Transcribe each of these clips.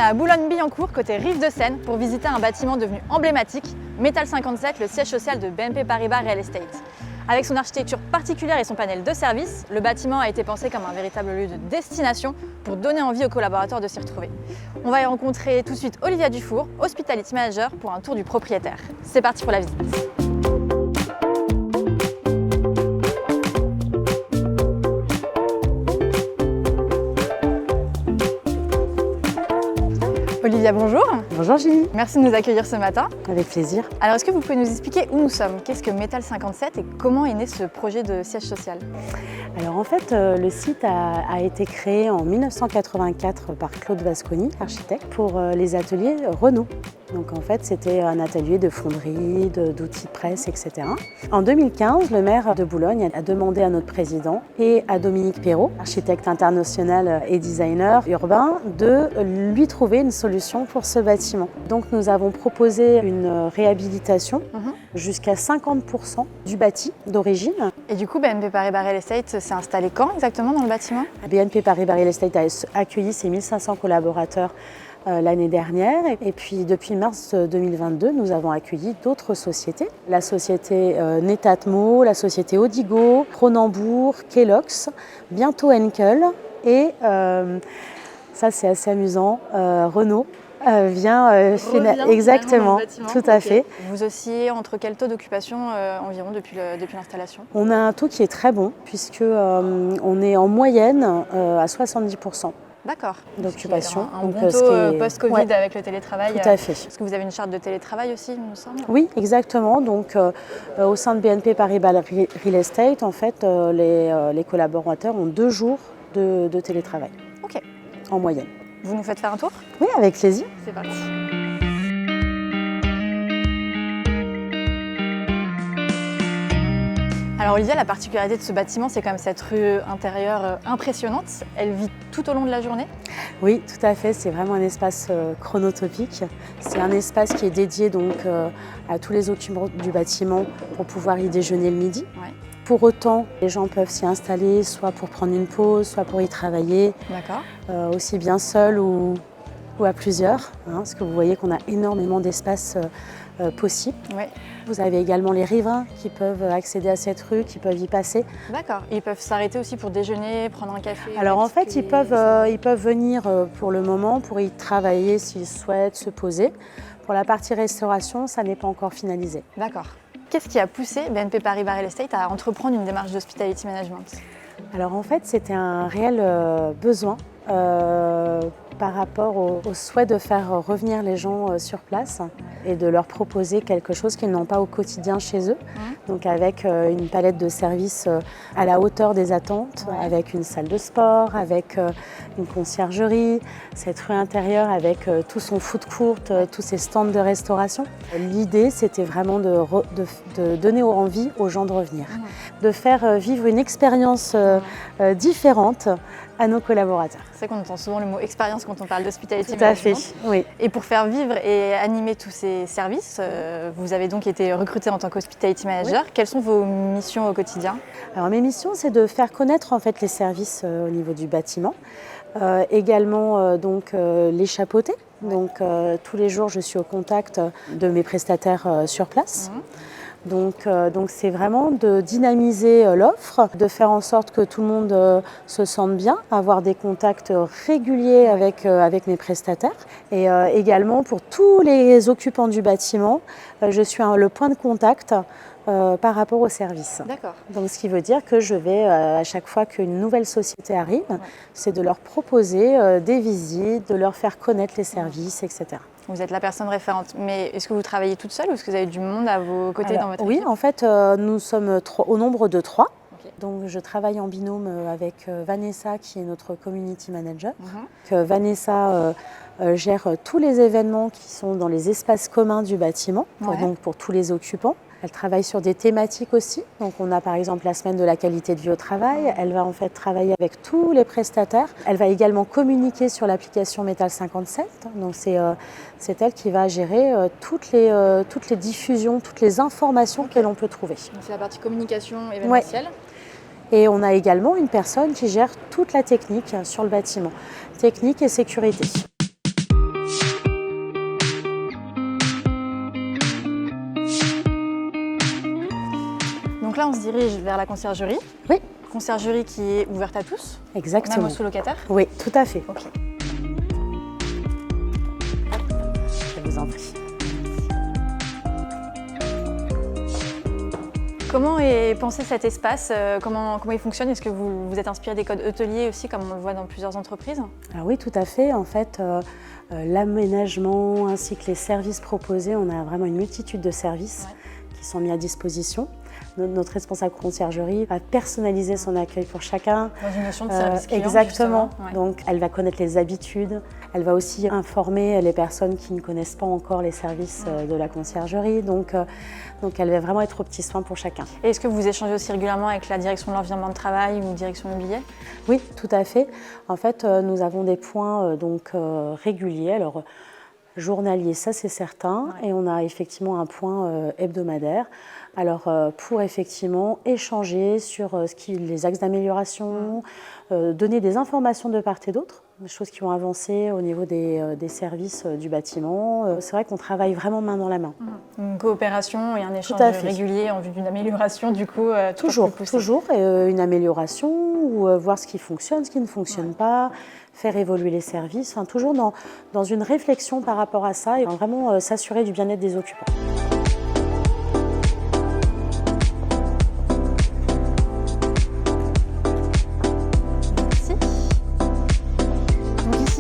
à Boulogne-Billancourt, côté Rive de Seine, pour visiter un bâtiment devenu emblématique, Metal 57, le siège social de BNP Paribas Real Estate. Avec son architecture particulière et son panel de services, le bâtiment a été pensé comme un véritable lieu de destination pour donner envie aux collaborateurs de s'y retrouver. On va y rencontrer tout de suite Olivia Dufour, Hospitality Manager, pour un tour du propriétaire. C'est parti pour la visite. Olivia, bonjour. Bonjour Julie. Merci de nous accueillir ce matin. Avec plaisir. Alors, est-ce que vous pouvez nous expliquer où nous sommes? Qu'est-ce que Metal 57 et comment est né ce projet de siège social? Alors en fait, le site a été créé en 1984 par Claude Vasconi, architecte, pour les ateliers Renault. Donc en fait, c'était un atelier de fonderie, d'outils de presse, etc. En 2015, le maire de Boulogne a demandé à notre président et à Dominique Perrault, architecte international et designer urbain, de lui trouver une solution pour ce bâtiment. Donc nous avons proposé une réhabilitation jusqu'à 50% du bâti d'origine. Et du coup, BNP Paribas Real Estate s'est installé quand exactement dans le bâtiment? BNP Paribas Real Estate a accueilli ses 1500 collaborateurs l'année dernière et puis depuis mars 2022 nous avons accueilli d'autres sociétés, la société Netatmo, la société Odigo, Cronenbourg, Kellogg's, bientôt Henkel et ça c'est assez amusant, Renault vient exactement, tout à fait. Vous oscillez entre quel taux d'occupation environ depuis l'installation? On a un taux qui est très bon puisque on est en moyenne à 70%. D'accord. D'occupation. Un bon taux post-Covid avec le télétravail. Tout à fait. Est-ce que vous avez une charte de télétravail aussi, il me semble? Oui, exactement. Donc, au sein de BNP Paribas Real Estate, en fait, les collaborateurs ont 2 jours de télétravail. Ok. En moyenne. Vous nous faites faire un tour? Oui, avec plaisir. C'est parti. Alors Olivia, la particularité de ce bâtiment, c'est quand même cette rue intérieure impressionnante. Elle vit tout au long de la journée? Oui, tout à fait. C'est vraiment un espace chronotopique. C'est un espace qui est dédié donc à tous les occupants du bâtiment pour pouvoir y déjeuner le midi. Ouais. Pour autant, les gens peuvent s'y installer, soit pour prendre une pause, soit pour y travailler. D'accord. Aussi bien seuls ou à plusieurs, parce que vous voyez qu'on a énormément d'espace possible. Oui. Vous avez également les riverains qui peuvent accéder à cette rue, qui peuvent y passer. D'accord. Ils peuvent s'arrêter aussi pour déjeuner, prendre un café? Alors en fait, ils peuvent venir pour le moment, pour y travailler s'ils souhaitent, se poser. Pour la partie restauration, ça n'est pas encore finalisé. D'accord. Qu'est-ce qui a poussé BNP Paribas Real Estate à entreprendre une démarche d'hospitality management? Alors en fait, c'était un réel besoin par rapport au souhait de faire revenir les gens sur place et de leur proposer quelque chose qu'ils n'ont pas au quotidien chez eux. Donc avec une palette de services à la hauteur des attentes, avec une salle de sport, avec une conciergerie, cette rue intérieure avec tout son food court, tous ses stands de restauration. L'idée, c'était vraiment de donner envie aux gens de revenir, de faire vivre une expérience différente à nos collaborateurs. C'est vrai qu'on entend souvent le mot expérience quand on parle d'hospitality management. Tout à fait, oui. Et pour faire vivre et animer tous ces services, vous avez donc été recruté en tant qu'hospitality manager. Oui. Quelles sont vos missions au quotidien? Alors mes missions, c'est de faire connaître en fait les services au niveau du bâtiment, également donc les chapeauter. Donc tous les jours, je suis au contact de mes prestataires sur place. Donc c'est vraiment de dynamiser l'offre, de faire en sorte que tout le monde se sente bien, avoir des contacts réguliers avec mes prestataires. Et également pour tous les occupants du bâtiment, je suis le point de contact par rapport au service. D'accord. Donc ce qui veut dire que je vais, à chaque fois qu'une nouvelle société arrive, c'est de leur proposer des visites, de leur faire connaître les services, etc. Vous êtes la personne référente, mais est-ce que vous travaillez toute seule ou est-ce que vous avez du monde à vos côtés dans votre équipe? Oui, en fait, nous sommes au nombre de 3. Okay. Donc je travaille en binôme avec Vanessa, qui est notre community manager. Vanessa gère tous les événements qui sont dans les espaces communs du bâtiment, donc pour tous les occupants. Elle travaille sur des thématiques aussi. Donc on a par exemple la semaine de la qualité de vie au travail. Elle va en fait travailler avec tous les prestataires. Elle va également communiquer sur l'application Metal 57. Donc c'est elle qui va gérer toutes les diffusions, toutes les informations que l'on peut trouver. C'est la partie communication événementielle. Et on a également une personne qui gère toute la technique sur le bâtiment. Technique et sécurité. là, on se dirige vers la conciergerie. Oui. Conciergerie qui est ouverte à tous, Exactement. même aux sous-locataires. Oui, tout à fait. Ok. Je vous en prie. Comment est pensé cet espace? Comment il fonctionne? Est-ce que vous êtes inspiré des codes hôteliers aussi, comme on le voit dans plusieurs entreprises? Alors oui, tout à fait. En fait, l'aménagement ainsi que les services proposés, on a vraiment une multitude de services qui sont mis à disposition. Notre responsable conciergerie va personnaliser son accueil pour chacun. Dans une notion de service client, exactement. Ouais. Donc, elle va connaître les habitudes. Elle va aussi informer les personnes qui ne connaissent pas encore les services de la conciergerie. Donc, elle va vraiment être aux petits soins pour chacun. Et est-ce que vous échangez aussi régulièrement avec la direction de l'environnement de travail ou direction immobilier? Oui, tout à fait. En fait, nous avons des points réguliers. Alors, journalier, ça c'est certain. Et on a effectivement un point hebdomadaire. Alors, pour effectivement échanger sur les axes d'amélioration, donner des informations de part et d'autre, des choses qui ont avancé au niveau des services du bâtiment. C'est vrai qu'on travaille vraiment main dans la main. Une coopération et un échange régulier en vue d'une amélioration, du coup, toujours une amélioration ou voir ce qui fonctionne, ce qui ne fonctionne pas, faire évoluer les services, enfin, toujours dans une réflexion par rapport à ça et vraiment s'assurer du bien-être des occupants.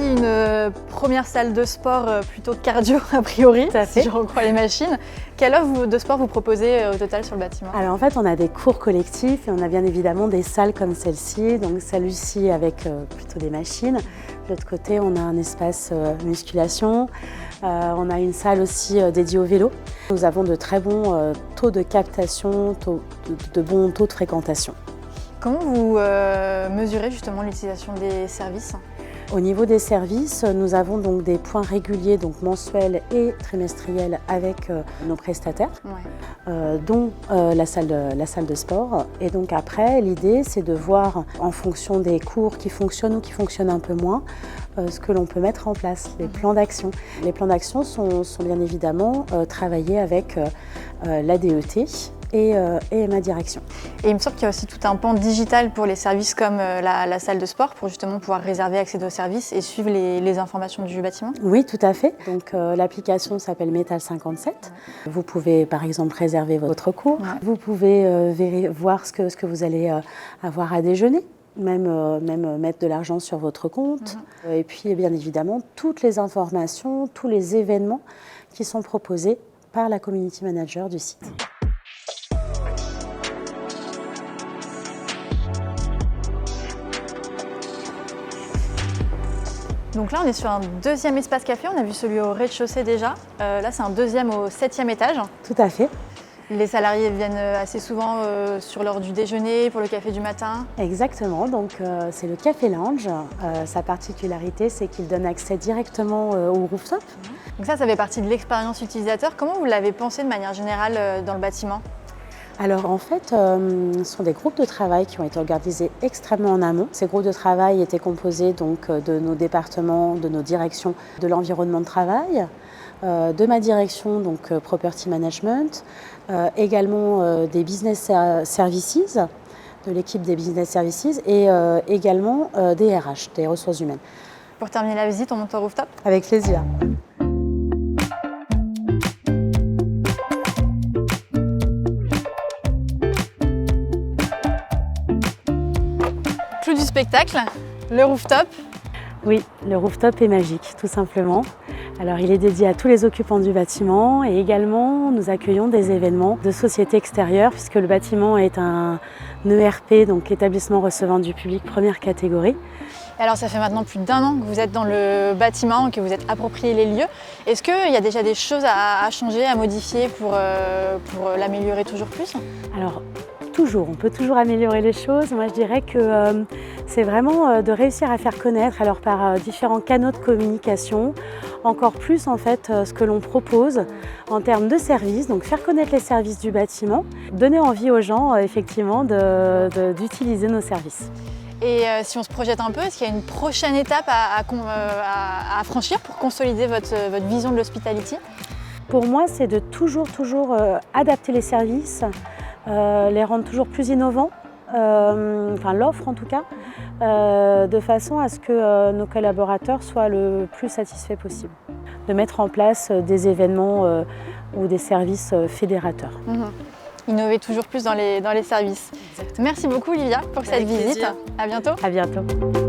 Une première salle de sport plutôt cardio a priori, si je recrois les machines. Quelle offre de sport vous proposez au total sur le bâtiment? Alors en fait, on a des cours collectifs et on a bien évidemment des salles comme celle-ci. Donc celle-ci avec plutôt des machines. De l'autre côté, on a un espace musculation. On a une salle aussi dédiée au vélo. Nous avons de très bons taux de captation, de bons taux de fréquentation. Comment vous mesurez justement l'utilisation des services? Au niveau des services, nous avons donc des points réguliers, donc mensuels et trimestriels avec nos prestataires, dont la salle de sport. Et donc après, l'idée, c'est de voir en fonction des cours qui fonctionnent ou qui fonctionnent un peu moins, ce que l'on peut mettre en place, les plans d'action. Les plans d'action sont bien évidemment travaillés avec la DET. Et ma direction. Et il me semble qu'il y a aussi tout un pan digital pour les services comme la salle de sport pour justement pouvoir réserver, accéder aux services et suivre les informations du bâtiment. Oui, tout à fait. Donc l'application s'appelle Metal 57. Vous pouvez par exemple réserver votre cours. Vous pouvez voir ce que vous allez avoir à déjeuner. Même mettre de l'argent sur votre compte. Et puis bien évidemment toutes les informations, tous les événements qui sont proposés par la community manager du site. Donc là, on est sur un deuxième espace café. On a vu celui au rez-de-chaussée déjà. Là, c'est un deuxième au 7e étage. Tout à fait. Les salariés viennent assez souvent sur l'heure du déjeuner, pour le café du matin. Exactement. Donc, c'est le Café Lounge. Sa particularité, c'est qu'il donne accès directement au rooftop. Donc ça fait partie de l'expérience utilisateur. Comment vous l'avez pensé de manière générale dans le bâtiment? Alors en fait, ce sont des groupes de travail qui ont été organisés extrêmement en amont. Ces groupes de travail étaient composés donc de nos départements, de nos directions de l'environnement de travail, de ma direction, donc Property Management, également des Business Services, de l'équipe des Business Services et également des RH, des ressources humaines. Pour terminer la visite, on monte au rooftop? Avec plaisir. Du spectacle, le rooftop. Oui, le rooftop est magique, tout simplement. Alors, il est dédié à tous les occupants du bâtiment et également, nous accueillons des événements de sociétés extérieures puisque le bâtiment est un ERP, donc établissement recevant du public première catégorie. Alors, ça fait maintenant plus d'1 an que vous êtes dans le bâtiment, que vous êtes approprié les lieux. Est-ce qu'il y a déjà des choses à changer, à modifier pour l'améliorer toujours plus? Alors, on peut toujours améliorer les choses. Moi, je dirais que c'est vraiment de réussir à faire connaître, alors par différents canaux de communication, encore plus en fait ce que l'on propose en termes de services, donc faire connaître les services du bâtiment, donner envie aux gens effectivement d'utiliser nos services. Et si on se projette un peu, est-ce qu'il y a une prochaine étape à franchir pour consolider votre vision de l'hospitality? Pour moi, c'est de toujours adapter les services, les rendre toujours plus innovants, enfin l'offre en tout cas, de façon à ce que nos collaborateurs soient le plus satisfaits possible. De mettre en place des événements ou des services fédérateurs. Innover toujours plus dans les services. Exactement. Merci beaucoup Olivia pour cette visite. Plaisir. À bientôt. À bientôt.